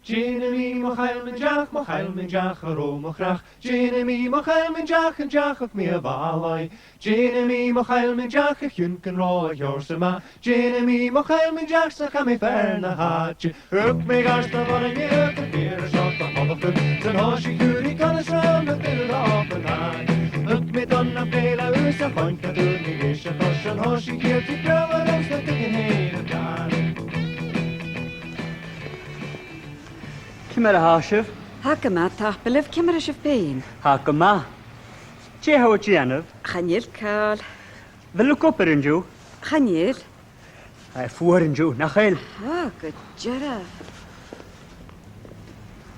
Jéanamí mo chail min deach a ró mo chrach. Jéanamí mo chail min deach an deachach mi a bhálai. Jéanamí mo chail min deach a chiún can rá a heorsa ma. Jéanamí mo chail min deach sa cha mi fer na háte. Uk mi gasta bhar a miach a bhír a seach a chodachud. San háisi cúri gan is ram na bil á an háid. Uk mi don na béla ús a choint a dúr mi gis a chos an háisi cúr ti brew a rams na tigin héir a gan. Cymar a hásif? Haca ma tapelif cymar a sif bein. Haca ma. Che hau tianaf? Chanil cael. Fel gwper yn jw? Chanil. Ai ffwr yn jw, na chael. Ha, good jara.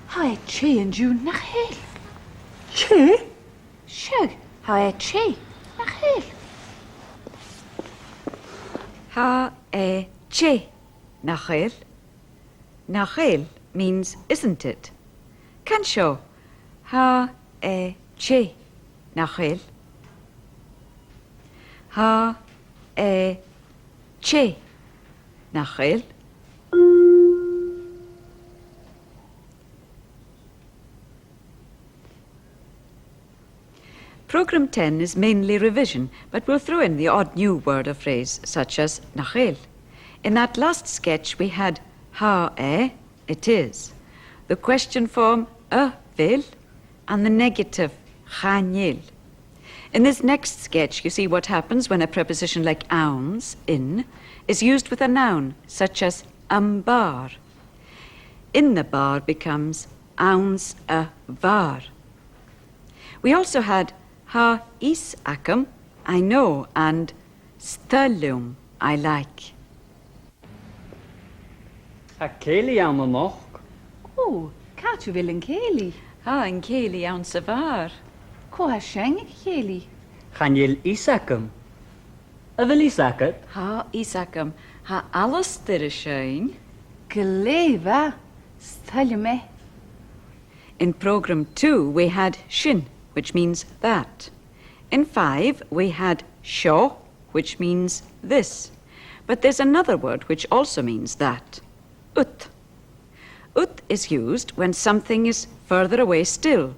Ha e che yn jw na chael. Che? Siag, ha e che na chael. Ha e che. Nachel. Nachel means isn't it? Can Seo. Ha e che. Nachel. Ha e che. Nachel. Program 10 is mainly revision, but we'll throw in the odd new word or phrase, such as nachel. In that last sketch, we had ha e, it is, the question form vil, and the negative chanil. In this next sketch, you see what happens when a preposition like ounce, in, is used with a noun, such as bar. In the bar becomes ounce a var. We also had ha is acum, I know, and stallum, I like. Ha ceili am y moch. O, ca tu vil yn ceili. Ha yn ceili ounce a var. Co ha siang yn ceili. Chanil isacum. A fel isacat? Ha is acum, ha alastair a shein. Glefa, stallum me. In program 2, we had shin, which means that. In 5, we had seo, which means this. But there's another word which also means that. Ut. Ut is used when something is further away still.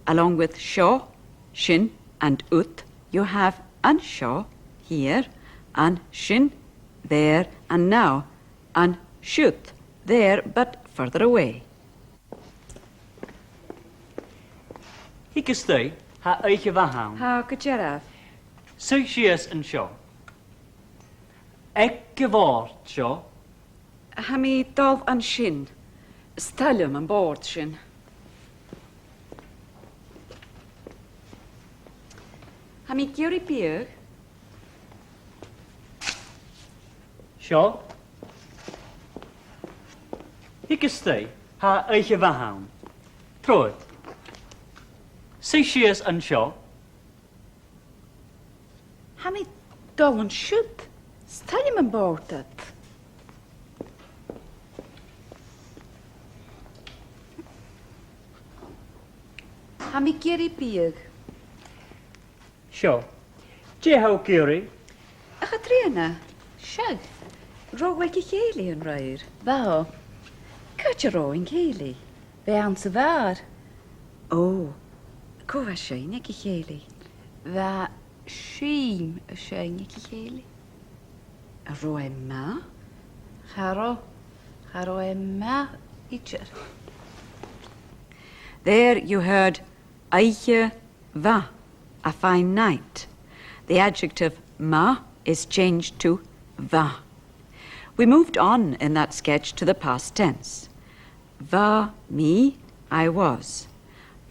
Along with seo, shin, and ut, you have anseo here, and shin there, and now, and shut there, but further away. Hicastau, ha eiche vahaun. How could you have? Suicius yn sio. Ec gyfort sio. Hami dov an shin. Stallum an board shin. Hami gyri biog. Sio. Hicastau, ha eiche vahaun. Troed. Suicius yn sio. Ha mi dol yn siwt. Stallum yn bordat. Ha mi gyri biog. Sio. Je hau gyri. Ach a triana. Siag, Ro wegi cheili yn rhaid. fao. Cwt ro yn cheili. Fe an sa var. O, cwfa shein egi cheili. Fa siim y siang i ceili. A ro emma. Charo emma itcher. There you heard aiche va, a fine night. The adjective ma is changed to va. We moved on in that sketch to the past tense. Va mi, I was.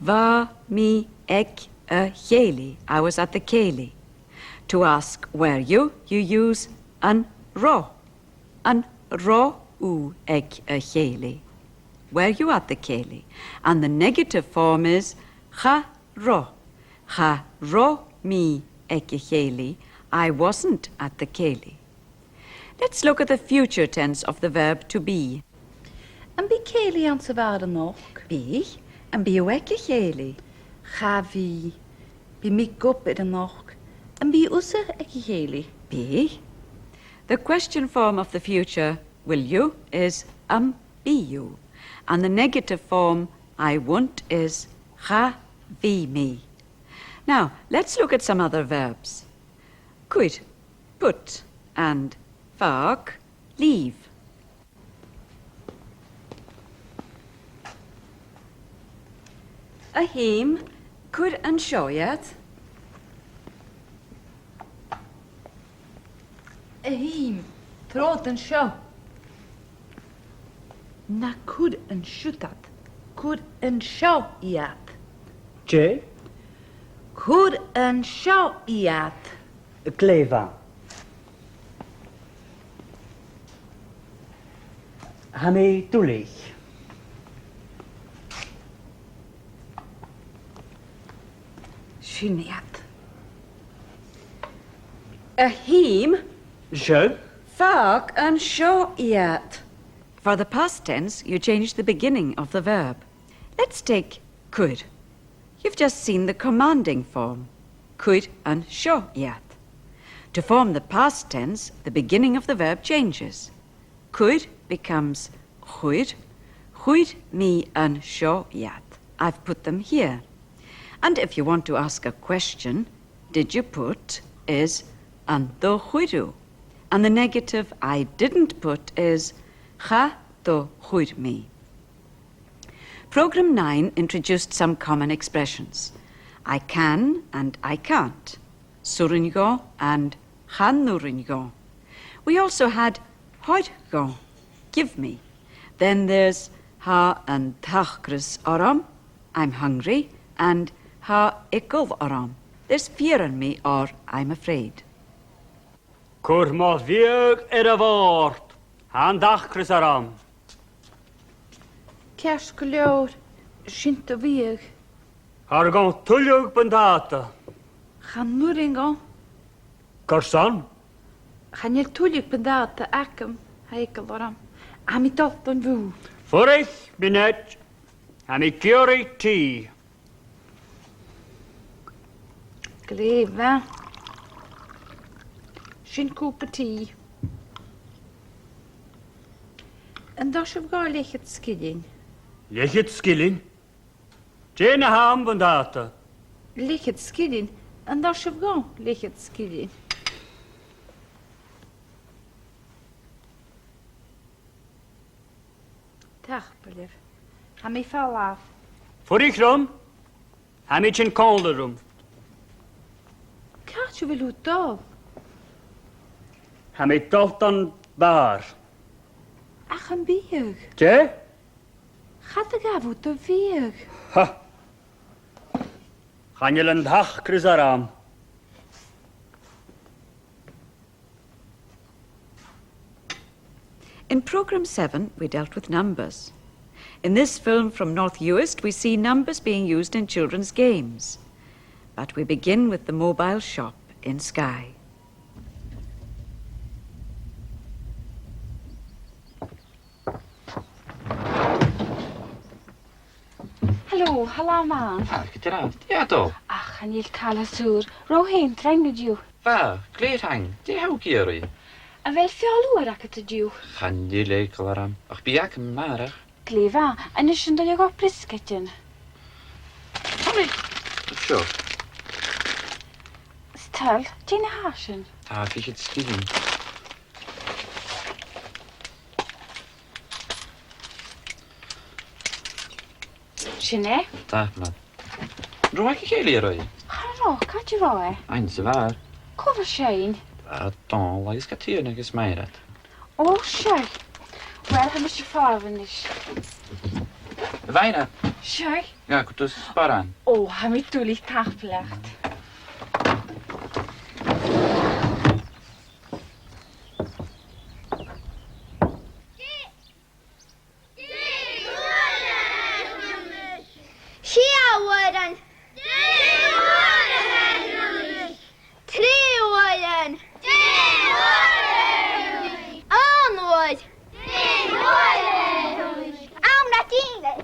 Va mi ek a cheili, I was at the ceili. To ask were you use an ro. An ro u ek a cheili. Were you at the ceili? And the negative form is cha ro. Cha ro mi ek a cheili, I wasn't at the ceili. Let's look at the future tense of the verb to be. An bi ceili an sa var yn och. Be, and be ek a cheili. Cha fi. Bi mi gwbyd yn och. An bi usa ag i ceili. Be. The question form of the future, will you, is be you. And the negative form, I want, is cha vi mi. Now, let's look at some other verbs. Cuid, put, and fag, leave. A him, cuid and shoyat. A hím, trot an seo. Na cwd yn siwtad, cwd yn seo iad. J. Cwd yn seo iad. Cleva. Hami tulich. Syniad. A him, Je. fag and shoyat. For the past tense, you change the beginning of the verb. Let's take could. You've just seen the commanding form, could and shoyat. To form the past tense, the beginning of the verb changes. Could becomes chuid, chuid mi and shoyat. I've put them here. And if you want to ask a question, did you put is an do chuidu. And the negative I didn't put is cha do chuid mi. Program 9 introduced some common expressions. I can and I can't. Surin go and chan nurin go. We also had hoid go, give me. Then there's ha and tachgris aram, I'm hungry, and ha ikul aram, there's fear in me or I'm afraid. Cwr mo fiag a ford. Han dachgris aram. Cers go leor, synt o fiag. Har gon tullug bandata. Chan nwrin go. Garson. Chan il tulig bandata acam, haikal oram. Am I dalt an fw. Furich binet. Hami curie tea. Gleva. Sy'n cwp y tŷ. Yn dos of gael eich at sgilin. Lechit skilling. Jane ham bandata. Leich at sgilin. Yn dos of gael leich at sgilin. Tach, Blyf. Am I fall af. Furich rum. Hami chin calderum. Cart you will do. Hami dalton bar. Ach yn biag. Je? Chad y gafw dy fiag. Ha. Chanel yn dachgris aram. In Program 7, we dealt with numbers. In this film from North Uist, we see numbers being used in children's games. But we begin with the mobile shop in Skye. Helo, hala man. Gyda, diadol. Ach, yn ill cael y sŵr. Ro hen, trengyd yw. Fa, gled hang, di haw gyrwy. A fel ffiolwr ac at y diw. Chandi le galaram. Ach biac yn marach. Glefa, yn ysyn dod i'w brisket yn. Holi. Sio. Stel, ti'n y hasyn. Ta, fi chyd sgilin. Sinne? Ta, mlad. Rwy'n chi cael ei roi. Haro, cad i roe. Ein sy far. Cofa Shane. A don, lais ga ti yn agos mairat. O, Shai. Wel, hym eisiau ffordd yn is. Faina. Shai? Ja, gwtws baran. O, hym i dwlu taflecht. Sjöåren. Treåren. Anår. Amratiner.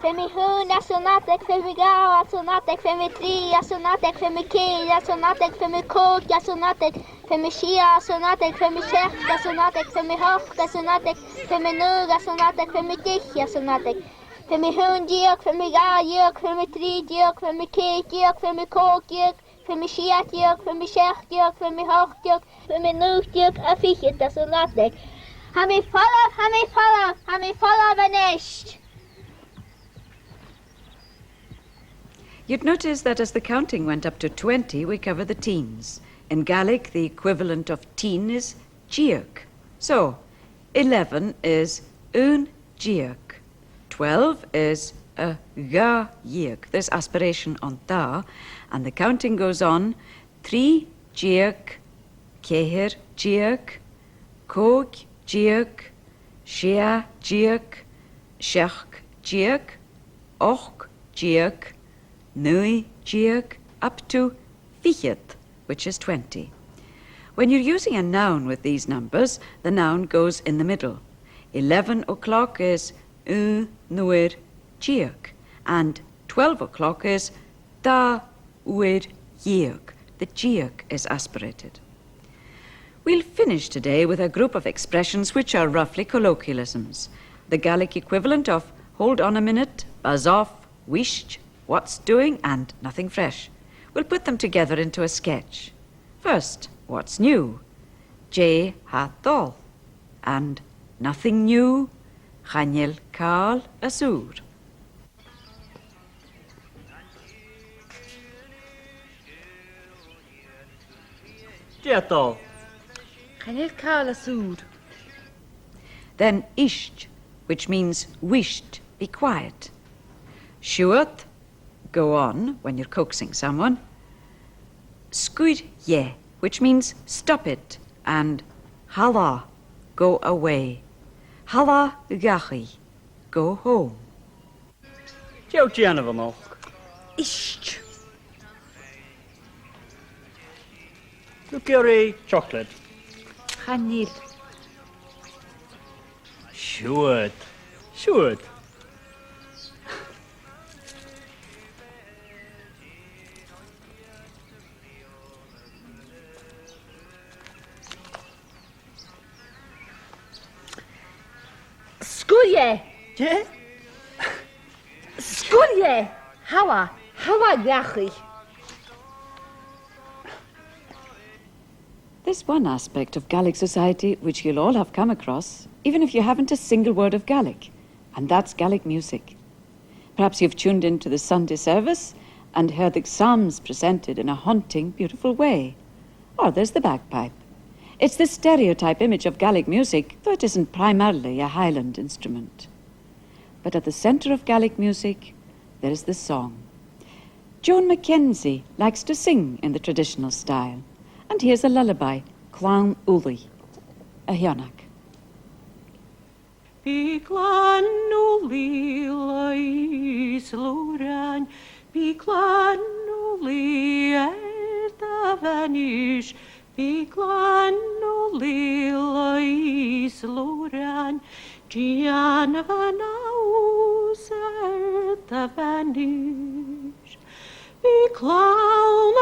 Femi hun, asonatek, femi gao, asonatek, femi tri, asonatek, femi kei, asonatek, femi kok, asonatek, femi shia, asonatek, femi shech, asonatek, femi hoch, asonatek, femi nug, asonatek, femi dich, asonatek. Femi hun diok, femi gao diok, femi tri diok, femi kei diok, femi kok diok, femi shia diok, femi shech diok, femi hoch diok, femi nug diok, afichit, asonatek. Hami follow vanished. You'd notice that as the counting went up to 20, we cover the teens. In Gaelic, the equivalent of teen is giach. So, 11 is un giach. 12 is a ga giach. There's aspiration on ta, and the counting goes on. 3 giach, ceithir giach, cog giach, shea giach, shech giach, och giach, nui giach, up to fichit, which is 20. When you're using a noun with these numbers, the noun goes in the middle. 11 o'clock is nuir giach, and 12 o'clock is da uir giach. The giach is aspirated. We'll finish today with a group of expressions which are roughly colloquialisms. The Gaelic equivalent of hold on a minute, buzz off, wisht, what's doing, and nothing fresh. We'll put them together into a sketch. First, what's new? J hathol. And nothing new? Chanel Karl Asur. Jetto. Chanel Karl Asud. Then isht, which means wished, be quiet. Shuat, go on when you're coaxing someone. Scuid ye, which means stop it. And hala, go away. Hala gachi, go home. Joe Gianna nog. Isht. Look your chocolate. Chanel. Shoot. Shoot. Skuye. Yeah? Skuye. Hawa gachi. There's one aspect of Gaelic society which you'll all have come across, even if you haven't a single word of Gaelic, and that's Gaelic music. Perhaps you've tuned into the Sunday service and heard the psalms presented in a haunting, beautiful way. Or there's the bagpipe. It's the stereotype image of Gaelic music, though it isn't primarily a Highland instrument. But at the centre of Gaelic music, there is the song. Joan Mackenzie likes to sing in the traditional style. And here's a lullaby, Clown Uli, a Hionach. Bí clan Uli lois loran, bí clan Uli da vanish, bí clan Uli lois loran, Gianna vanaus da vanish, bí clown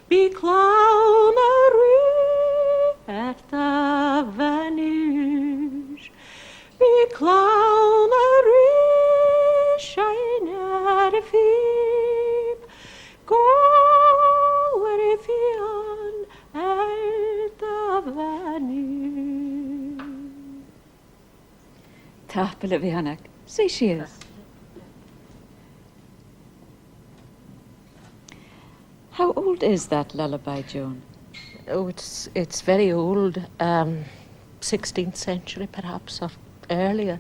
be clownery, at the vanish. Be clownery, shine at a feep, go where if yon at the vanish. Tapel of Hionach, say she is. How old is that lullaby, Joan? Oh, it's very old, 16th century perhaps, or earlier.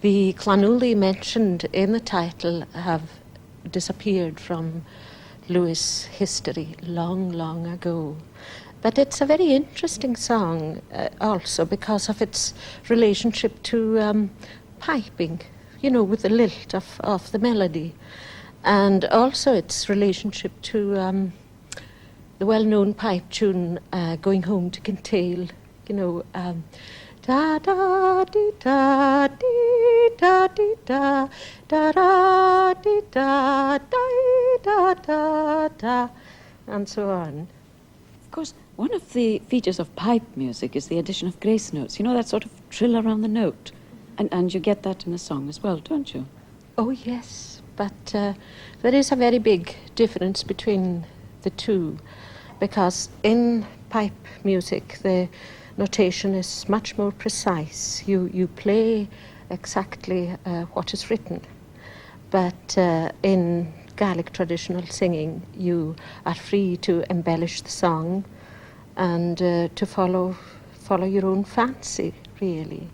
The Clanuli mentioned in the title have disappeared from Lewis' history long, long ago. But it's a very interesting song also because of its relationship to piping, you know, with the lilt of the melody. And also its relationship to the well-known pipe tune Going Home to Kintail, you know, da da di da di da di da da da di da da da da, and so on. Of course, one of the features of pipe music is the addition of grace notes. You know, that sort of trill around the note. And you get that in a song as well, don't you? Oh, yes, but there is a very big difference between the two, because in pipe music the notation is much more precise. You play exactly what is written, but in Gaelic traditional singing you are free to embellish the song and to follow your own fancy, really.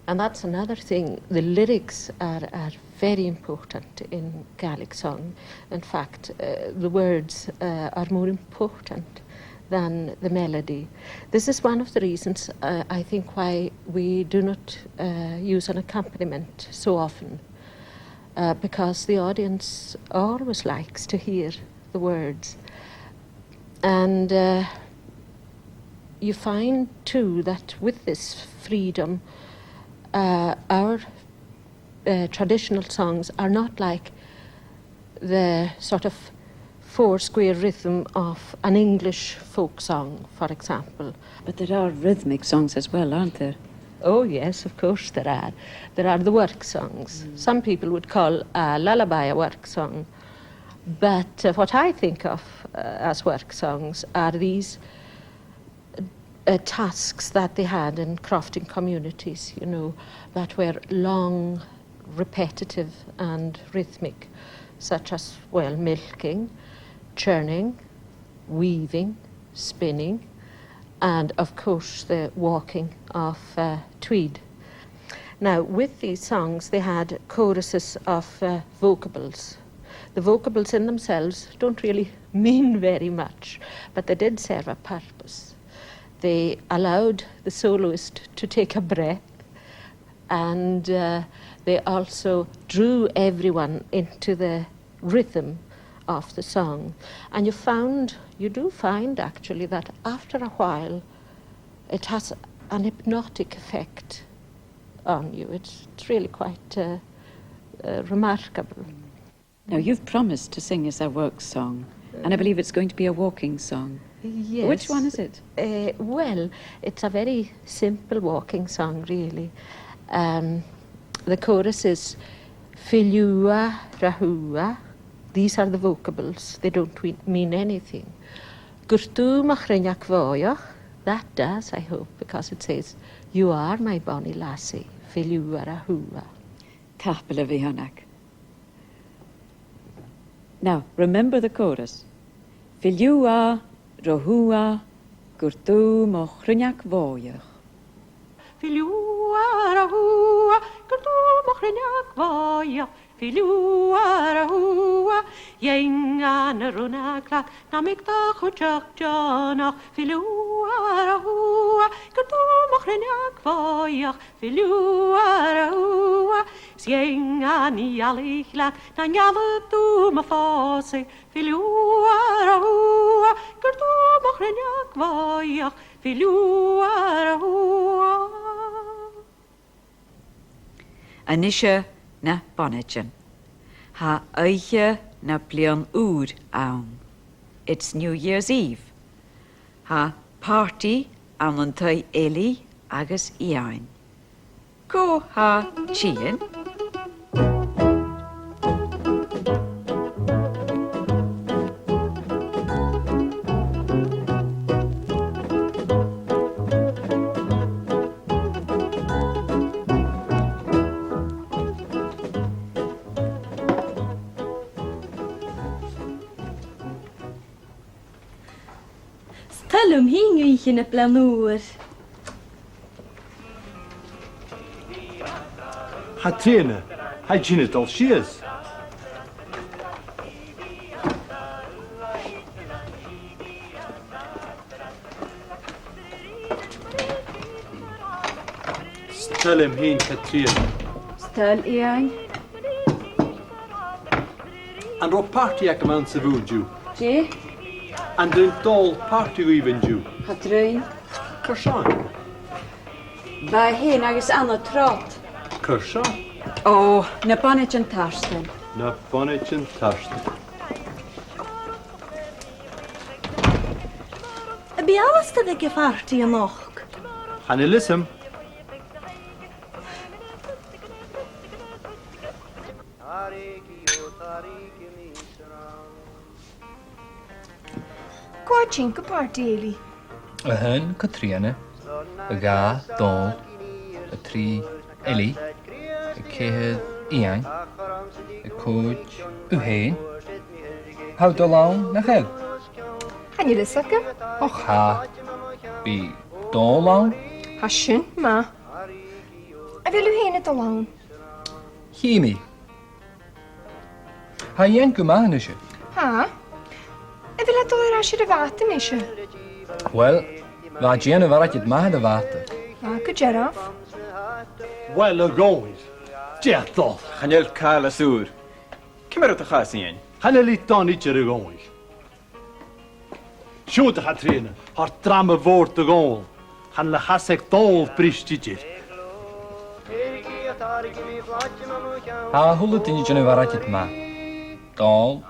And that's another thing. The lyrics are very important in Gaelic song. In fact, the words are more important than the melody. This is one of the reasons I think why we do not use an accompaniment so often, because the audience always likes to hear the words. And you find too that with this freedom, our traditional songs are not like the sort of four-square rhythm of an English folk song, for example. But there are rhythmic songs as well, aren't there? Oh yes, of course there are. There are the work songs. Some people would call a lullaby a work song. But what I think of as work songs are these tasks that they had in crafting communities, you know, that were long, repetitive and rhythmic, such as, well, milking, churning, weaving, spinning, and of course the walking of tweed. Now, with these songs they had choruses of vocables. The vocables in themselves don't really mean very much, but they did serve a purpose. They allowed the soloist to take a breath, and they also drew everyone into the rhythm of the song. And you do find actually that after a while it has an hypnotic effect on you. It's really quite remarkable. Now, you've promised to sing us a work song, and I believe it's going to be a walking song. Yes. Which one is it? Well, it's a very simple walking song, really. The chorus is Filua Rahua. These are the vocables. They don't mean anything. Gurtu Machrinyak Voyach. That does, I hope, because it says, you are my bonny lassie, Filua Rahua. Tapala Vihanak. Now, remember the chorus. Filua Rahua Gurtu Machrinyak Voyach. Filua Rahua Gurtu Machrinyak Voyach. Filua Rahua Yengan Runakla Namikta Chujak Janach. Filua Rahua Gurtu Machrinyak Voyach. Filua Rahua Yengan Yalikla Nanyavatu Mafose. Filua Rahua Gurtu Machrinyak Voyach. Filua Rahua. Anisha na Bonnigen. Ha Eiche na Blion Oud aun. It's New Year's Eve. Ha party anantai Eli agus Iain. Go ha Chien. Talum hinge in a planur. Hatrina, hygienital shears. Tell him he Katrina. Stel Ian. And what party I command Savunju? Jay. And the tall party weaving you. Hatrain. Kershaw. Ba hyn agus anna trot. Cyrsa? O, na bonnet yn tarsyn. Na bonnet yn tarsyn. Y bi alas dy gyfarti yn och. Han lysym. Gwaching gyparti Eli. Y hyn Catriana, y ga, dol, y tri, Eli, y cehydd Ian, y cwj, y hen. Haw do lawn na chael? Han je lysaca? Och ha, bi do lawn? Hasyn, ma. A fel yw hen y dolawn? Himi. Ha Ian gwmaen eisiau? Ha? A fel adol yr asir y fat yn eisiau? Wel, fa Gian y farad yd mahad y fata. Ma, gygeraf. Wel y gowyd. Dietol. Chanel cael y sŵr. Cymer o dy chas i ein? Han li don i dyr y gowyd. Siwt y chatrina. Har dram y fwrt y gol. Han le chaseg dol brist i dyr. Ha hwlw dyn i Gian y farad yd ma. Dol,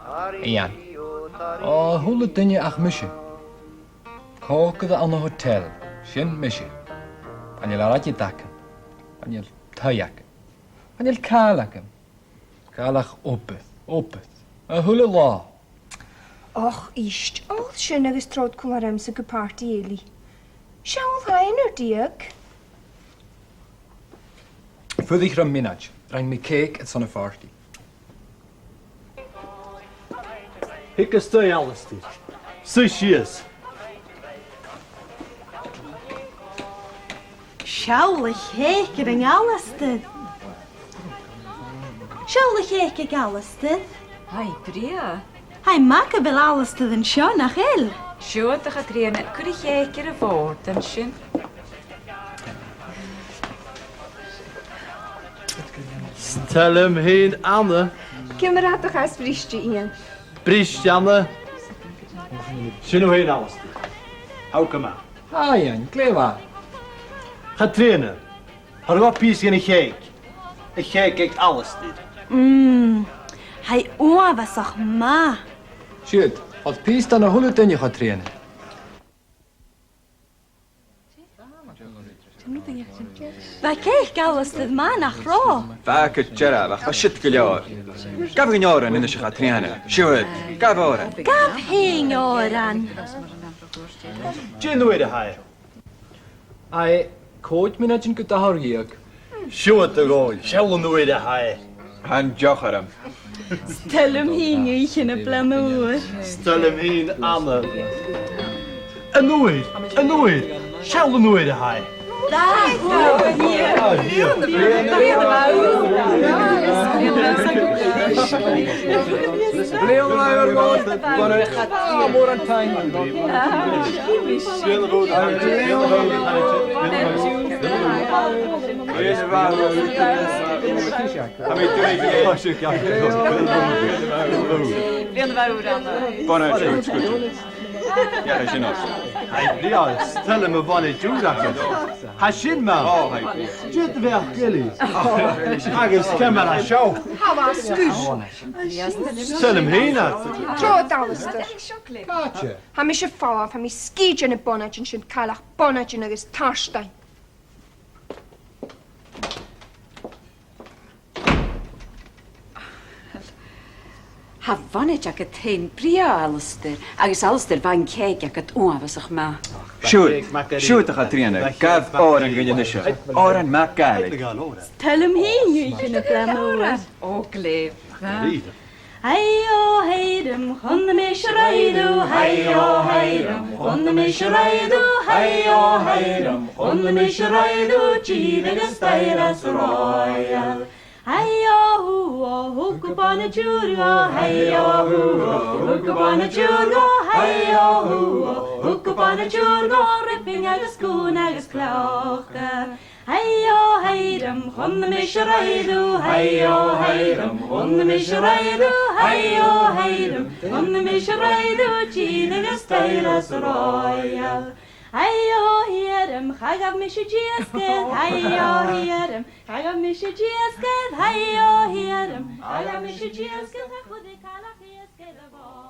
Ian. O hwlw dyn i ach mysio. Cogyd an y hotel, sy'n mysio. Anil arad i dacan. Anil taiacan. Anil caelacan. Caelach opeth. A hwlw la. Och, isht. Ol sy'n agos trod cwlarem sy'n gyparti Eli. Siawl hain o'r diag. Fydd i'ch rhan minaj. Rhain mi ceg at son y ffarti. Hic ystoi Alistair. Sy sias. Siawl y chec yr yng Alystyd. Siawl y chec ag Alystyd. Hai, Bria. Hai mac y fel Alystyd yn sio na chil. Siwt ych adriana, cwri cheir y fod yn sy'n. Stelum hyn Anna. Cymerad o'ch as bristi Ian. Brist Anna. Si'n hyn Alistair. Haw cyma. Ha Ian, glefa. Chatrina. Har gwab pys gen y cheig. Y cheig eich Alistair. Hai oafas o'ch ma. Siwt, oedd pys dan y hwlw dyn i'ch o trian. Fa cech Alystyd ma nach ro. Fac y geraf, ach o syt gylior. Gaf yn oran yn ysych a triana. Siwyd, gaf oran. Gaf hing oran. Jyn nwyd y hae. Ai, cod minaj yn gyda hawriog. Siwt y goi. Siawl nwyd y hae. Han joch ar am. Stelum hing eich yn y blamwr. Stelum hyn Anna. Y nwyd. Siawl nwyd y hae. Bleon lai o'r god, bon o'r echat, mor an taim. Bon o'r siwt sgwyd. Ja, hij is nog. Hij stel hem van het judaken. Hij zit maar. Oh, hij is. Zit weer gilly. Agus camera show. Hawa, sgus. Stel hem heen uit. Trod Alistair. Ha mi eisiau ffawaf, ha mi sgid yn y bonnet yn sy'n caelach bonnet yn agos tarstein. Ha vannet ac y tein Bria Alistair. Agus Alistair fa'n ceg ac at oafas o'ch ma. Siwyd ych a triana. Gaf oran gynny'n ysio. Oran mac Gaelic. Stelum hing eich yn y blamwr. O, glef. Heio heidem, honna me shraidu. Heio heidem, honna me shraidu. Heio heidem, honna me shraidu. Chidaga stairas royal. Heio huo, hook upon a jurgo. Heio huo, hook upon a jurgo. Heio huo, hook upon a jurgo. Ripping agus goon agus clocha. Heio heidem, honna me shraidu. Heio heidem, honna me shraidu. Heio heidem, honna me shraidu. Chidaga stairas royal. Hayo hearem, chagav mishijiasket, hayo hearem, chagav mishijiasket, hayo hearem, chagav mishijiasket, chudikala fiasket.